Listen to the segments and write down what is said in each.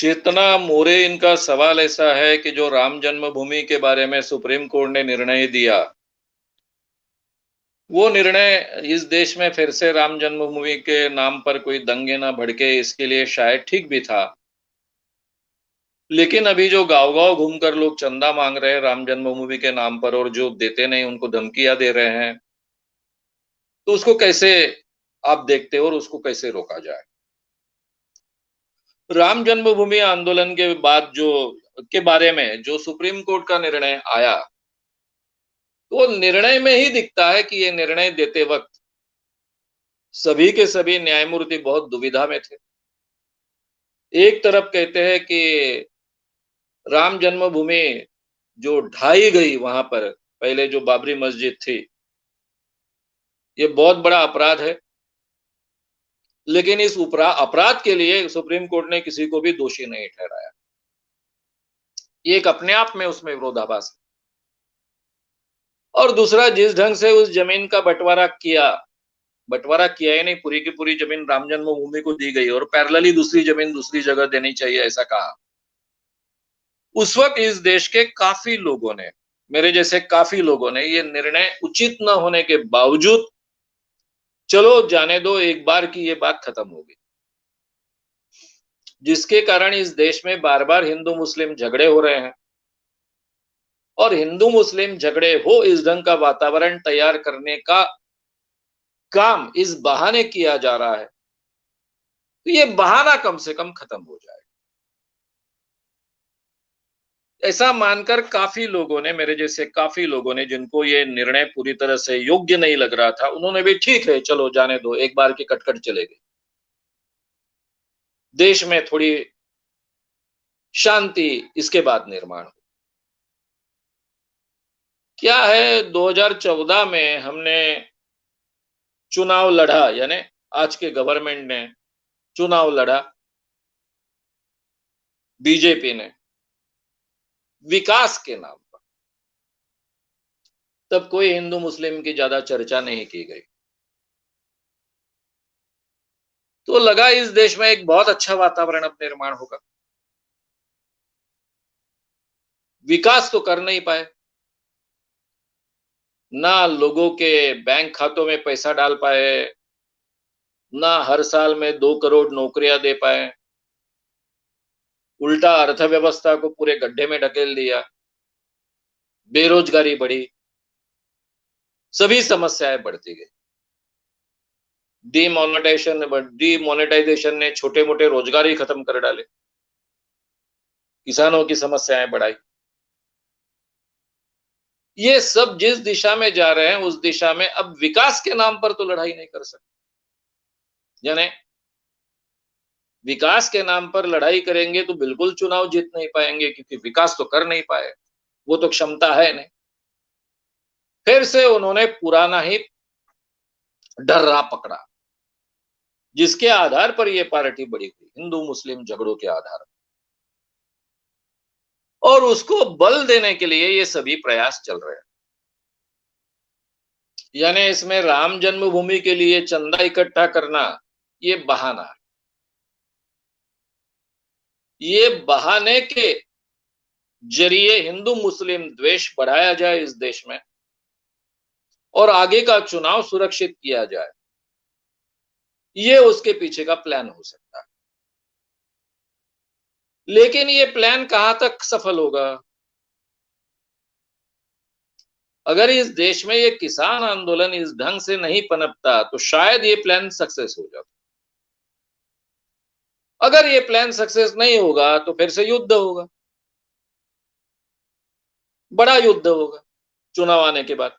चेतना मोरे इनका सवाल ऐसा है कि जो राम जन्मभूमि के बारे में सुप्रीम कोर्ट ने निर्णय दिया, वो निर्णय इस देश में फिर से राम जन्मभूमि के नाम पर कोई दंगे ना भड़के इसके लिए शायद ठीक भी था। लेकिन अभी जो गाँव-गाँव घूमकर लोग चंदा माँग रहे हैं राम जन्मभूमि के नाम पर और जो देते नहीं उनको धमकियाँ दे रहे हैं, तो उसको कैसे आप देखते हो और उसको कैसे रोका जाए? राम जन्मभूमि आंदोलन के बाद जो के बारे में जो सुप्रीम कोर्ट का निर्णय आया, तो निर्णय में ही दिखता है कि ये निर्णय देते वक़्त सभी के सभी न्यायमूर्ति बहुत दुविधा में थे। एक तरफ कहते हैं कि राम जन्मभूमि जो ढाई गई वहाँ पर, पहले जो बाबरी मस्जिद थी, ये बहुत बड़ा अपराध है। लेकिन इस अपराध के लिए सुप्रीम कोर्ट ने किसी को भी दोषी नहीं ठहराया। ये एक अपने आप में उसमें विरोधाभास है। और दूसरा जिस ढंग से उस जमीन का बँटवारा किया ही नहीं, पूरी की पूरी जमीन राम जन्मभूमि को दी गई और पैरेलली दूसरी जमीन दूसरी जगह देनी चाहिए ऐसा कहा। उस वक़्त इस देश के काफ़ी लोगों ने, मेरे जैसे काफ़ी लोगों ने ये निर्णय उचित न होने के बावजूद, चलो जाने दो एक बार की ये बात खत्म हो गई। जिसके कारण इस देश में बार-बार हिंदू-मुस्लिम झगड़े हो रहे हैं और हिंदू-मुस्लिम झगड़े हो इस ढंग का वातावरण तैयार करने का काम इस बहाने किया जा रहा है, तो ये बहाना कम से कम खत्म हो जाए। ऐसा मानकर काफ़ी लोगों ने, मेरे जैसे काफ़ी लोगों ने जिनको ये निर्णय पूरी तरह से योग्य नहीं लग रहा था, उन्होंने भी ठीक है चलो जाने दो, एक बार की कट-कट चलेगी। देश में थोड़ी शांति इसके बाद निर्माण हो। क्या है 2014 में हमने चुनाव लड़ा, यानी आज के गवर्नमेंट ने चुनाव लड़ा, बीजेपी ने, विकास के नाम पर। तब कोई हिंदू मुस्लिम की ज़्यादा चर्चा नहीं की गई। तो लगा इस देश में एक बहुत अच्छा वातावरण अब निर्माण होगा। विकास तो कर नहीं पाए। ना लोगों के बैंक खातों में पैसा डाल पाए, ना हर साल में 2 करोड़ नौकरियां दे पाए, उल्टा अर्थव्यवस्था को पूरे गड्ढे में ढकेल दिया, बेरोजगारी बढ़ी, सभी समस्याएं बढ़ती गई। डीमोनेटाइजेशन ने छोटे-मोटे रोजगार ही खत्म कर डाले, किसानों की समस्याएं बढ़ाई। ये सब जिस दिशा में जा रहे हैं, उस दिशा में अब विकास के नाम पर तो लड़ाई नहीं कर सकते। यानी विकास के नाम पर लड़ाई करेंगे तो बिल्कुल चुनाव जीत नहीं पाएंगे क्योंकि विकास तो कर नहीं पाए, वो तो क्षमता है नहीं। फिर से उन्होंने पुराना ही डर्रा पकड़ा, जिसके आधार पर ये पार्टी बड़ी हुई, हिंदू मुस्लिम झगड़ों के आधार पर। और उसको बल देने के लिए ये सभी प्रयास चल रहे हैं। यानी इसमें राम जन्मभूमि के लिए चंदा इकट्ठा करना ये बहाना है। ये बहाने के जरिए हिंदू मुस्लिम द्वेष बढ़ाया जाए इस देश में और आगे का चुनाव सुरक्षित किया जाए, ये उसके पीछे का प्लान हो सकता है। लेकिन ये प्लान कहां तक सफल होगा? अगर इस देश में ये किसान आंदोलन इस ढंग से नहीं पनपता तो शायद ये प्लान सक्सेस हो जाता। अगर ये प्लान सक्सेस नहीं होगा तो फिर से युद्ध होगा, बड़ा युद्ध होगा चुनाव आने के बाद।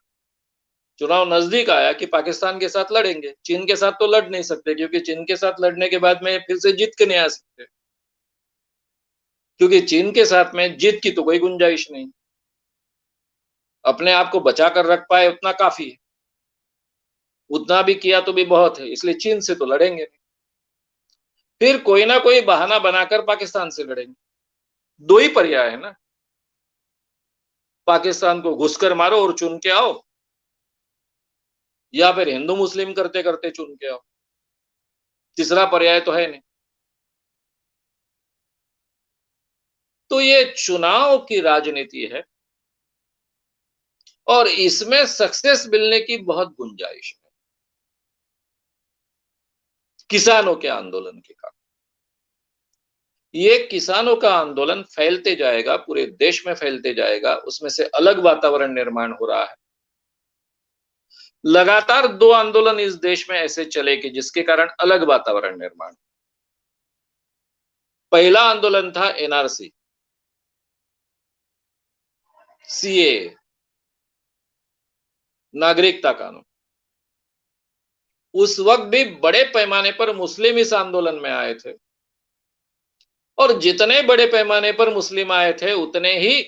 चुनाव नजदीक आया कि पाकिस्तान के साथ लड़ेंगे, चीन के साथ तो लड़ नहीं सकते क्योंकि चीन के साथ लड़ने के बाद में फिर से जीत के नहीं आ सकते, क्योंकि चीन के साथ में जीत की तो कोई गुंजाइश नहीं। अपने आप को बचा कर रख पाए उतना काफी है, उतना भी किया तो भी बहुत है, इसलिए चीन से तो लड़ेंगे नहीं। फिर कोई ना कोई बहाना बनाकर पाकिस्तान से लड़ेंगे। दो ही पर्याय है ना, पाकिस्तान को घुसकर मारो और चुन के आओ, या फिर हिंदू मुस्लिम करते करते चुन के आओ। तीसरा पर्याय तो है नहीं। तो ये चुनाव की राजनीति है और इसमें सक्सेस मिलने की बहुत गुंजाइश है किसानों के आंदोलन के कारण। ये किसानों का आंदोलन फैलते जाएगा, पूरे देश में फैलते जाएगा, उसमें से अलग वातावरण निर्माण हो रहा है। लगातार 2 आंदोलन इस देश में ऐसे चले कि जिसके कारण अलग वातावरण निर्माण। पहला आंदोलन था एनआरसी, सीएए, नागरिकता कानून। उस वक्त भी बड़े पैमाने पर मुस्लिम इस आंदोलन में आए थे और जितने बड़े पैमाने पर मुस्लिम आए थे उतने ही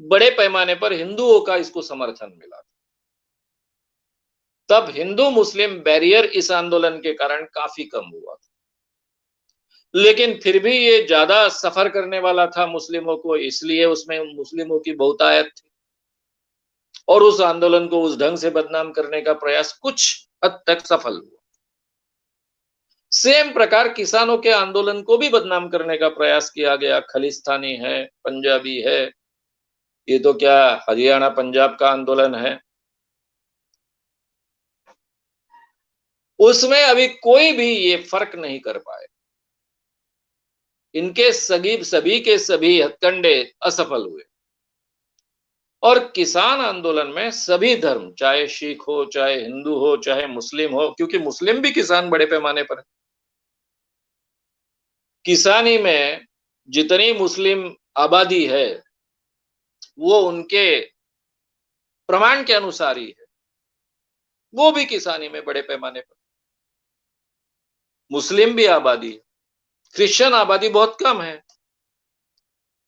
बड़े पैमाने पर हिंदुओं का इसको समर्थन मिला। तब हिंदू मुस्लिम बैरियर इस आंदोलन के कारण काफी कम हुआ था, लेकिन फिर भी ये ज्यादा सफर करने वाला था मुस्लिमों को, इसलिए उसमें मुस्लिमों की बहुतायत थी और उस आंदोलन को उस ढंग से बदनाम करने का प्रयास कुछ हद तक सफल हुआ। सेम प्रकार किसानों के आंदोलन को भी बदनाम करने का प्रयास किया गया। खालिस्तानी है, पंजाबी है, ये तो क्या हरियाणा पंजाब का आंदोलन है। उसमें अभी कोई भी ये फर्क नहीं कर पाए। इनके सभी के सभी हथकंडे असफल हुए और किसान आंदोलन में सभी धर्म, चाहे सिख हो, चाहे हिंदू हो, चाहे मुस्लिम हो, क्योंकि मुस्लिम भी किसान बड़े पैमाने पर है। किसानी में जितनी मुस्लिम आबादी है वो उनके प्रमाण के अनुसार ही है, वो भी किसानी में बड़े पैमाने पर। मुस्लिम भी आबादी है, क्रिश्चियन आबादी बहुत कम है,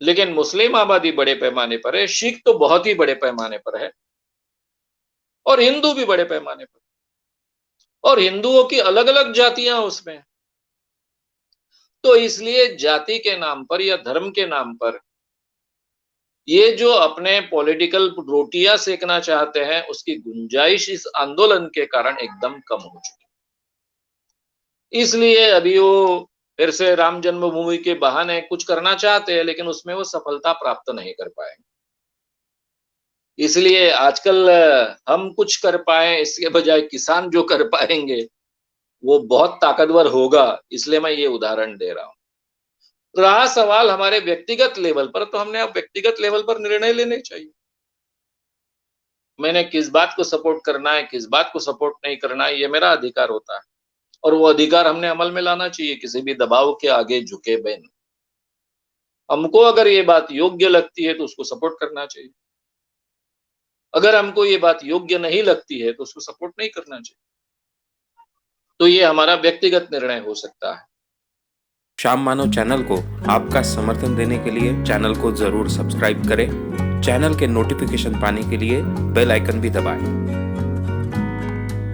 लेकिन मुस्लिम आबादी बड़े पैमाने पर है, सिख तो बहुत ही बड़े पैमाने पर है और हिंदू भी बड़े पैमाने पर, और हिंदुओं की अलग अलग जातियां उसमें। तो इसलिए जाति के नाम पर या धर्म के नाम पर ये जो अपने पॉलिटिकल रोटियां सेकना चाहते हैं उसकी गुंजाइश इस आंदोलन के कारण एकदम कम हो चुकी। इसलिए अभी वो फिर से राम जन्मभूमि के बहाने कुछ करना चाहते हैं, लेकिन उसमें वो सफलता प्राप्त नहीं कर पाएंगे। इसलिए आजकल हम कुछ कर पाए इसके बजाय किसान जो कर पाएंगे वो बहुत ताकतवर होगा, इसलिए मैं ये उदाहरण दे रहा हूं। रहा सवाल हमारे व्यक्तिगत लेवल पर, तो हमने अब व्यक्तिगत लेवल पर निर्णय लेने चाहिए। मैंने किस बात को सपोर्ट करना है, किस बात को सपोर्ट नहीं करना है, ये मेरा अधिकार होता है और वो अधिकार हमने अमल में लाना चाहिए, किसी भी दबाव के आगे झुके बिन। हमको अगर ये बात योग्य लगती है तो उसको सपोर्ट करना चाहिए, अगर हमको ये बात योग्य नहीं लगती है तो उसको सपोर्ट नहीं करना चाहिए। तो ये हमारा व्यक्तिगत निर्णय हो सकता है। शाम मानव चैनल को आपका समर्थन देने के लिए चैनल को जरूर सब्सक्राइब करें। चैनल के नोटिफिकेशन पाने के लिए बेल आइकन भी दबाएं।